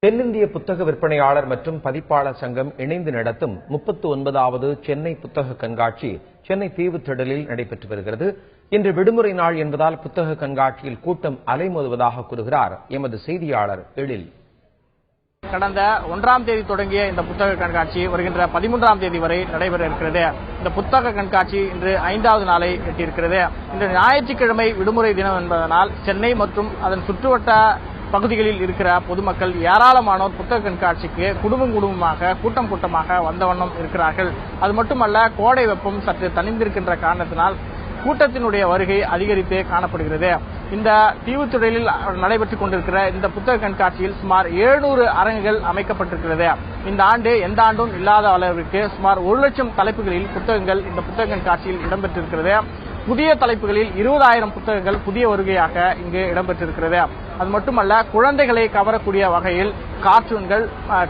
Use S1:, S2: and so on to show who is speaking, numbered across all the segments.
S1: தென்னிந்திய புத்தக விற்பனையாளர் மற்றும் பதிப்பாளர் சங்கம் இணைந்து நடத்தும் 39வது சென்னை புத்தக கண்காட்சி சென்னை தீவுத்திடலில் நடைபெற்று வருகிறது. இன்று விடுமுறை நாள் என்பதால் புத்தக கண்காட்சியில் கூட்டம் அலைமோதுவதாக கூறுகிறார் எமது செய்தியாளர் எழில்.
S2: கடந்த 1ஆம் தேதி தொடங்கிய இந்த புத்தக கண்காட்சி வருகின்ற 13ஆம் தேதி வரை நடைபெற இருக்கிறது. இந்த புத்தக கண்காட்சி இன்று 5வது நாளை எட்டியிருக்கிறது. இன்று ஞாயிற்றுக்கிழமை விடுமுறை தினம் என்பதனால் சென்னை மற்றும் அதன் சுற்றுவட்ட பகுதிகளில் இருக்கிற பொதுமக்கள் ஏராளமானோர் புத்தக கண்காட்சிக்கு குடும்பமாக கூட்டமாக வந்த வண்ணம் இருக்கிறார்கள். அது மட்டுமல்ல, கோடை வெப்பம் சற்று தணிந்திருக்கின்ற காரணத்தினால் கூட்டத்தினுடைய வருகை அதிகரித்தே காணப்படுகிறது. இந்த தீவுத்திடலில் நடைபெற்றுக் கொண்டிருக்கிற இந்த புத்தக கண்காட்சியில் சுமார் 700 அரங்குகள் அமைக்கப்பட்டிருக்கிறது. இந்த ஆண்டு எந்த ஆண்டும் இல்லாத அளவிற்கு சுமார் 1 லட்சம் தலைப்புகளில் புத்தகங்கள் இந்த புத்தக கண்காட்சியில் இடம்பெற்றிருக்கிறது. புதிய தலைப்புகளில் 20,000 புத்தகங்கள் புதிய வருகையாக இங்கு இடம்பெற்றிருக்கிறது. அது மட்டுமல்ல, குழந்தைகளை கவரக்கூடிய வகையில் கார்ட்டூன்கள்,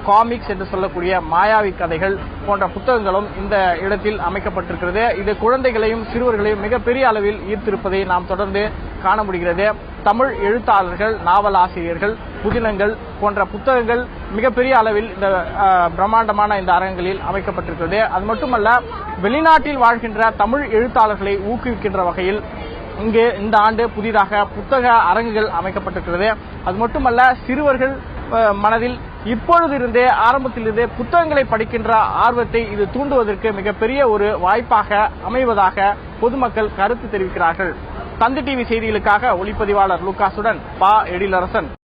S2: காமிக்ஸ் என்று சொல்லக்கூடிய மாயாவி கதைகள் போன்ற புத்தகங்களும் இந்த இடத்தில் அமைக்கப்பட்டிருக்கிறது. இது குழந்தைகளையும் சிறுவர்களையும் மிகப்பெரிய அளவில் ஈர்த்திருப்பதை நாம் தொடர்ந்து காண முடிகிறது. தமிழ் எழுத்தாளர்கள், நாவல் ஆசிரியர்கள், புதினங்கள் போன்ற புத்தகங்கள் மிகப்பெரிய அளவில் இந்த பிரம்மாண்டமான இந்த அரங்குகளில் அமைக்கப்பட்டிருக்கிறது. அது மட்டுமல்ல, வெளிநாட்டில் வாழ்கின்ற தமிழ் எழுத்தாளர்களை ஊக்குவிக்கின்ற வகையில் இங்கு இந்த ஆண்டு புதிதாக புத்தக அரங்குகள் அமைக்கப்பட்டிருக்கிறது. அது மட்டுமல்ல, சிறுவர்கள் மனதில் இப்பொழுதிருந்தே ஆரம்பத்திலிருந்தே புத்தகங்களை படிக்கின்ற ஆர்வத்தை இது தூண்டுவதற்கு மிகப்பெரிய ஒரு வாய்ப்பாக அமைவதாக பொதுமக்கள் கருத்து தெரிவிக்கிறார்கள். தந்தி டிவி செய்திகளுக்காக ஒளிப்பதிவாளர் லூகாசுடன் எழிலரசன்.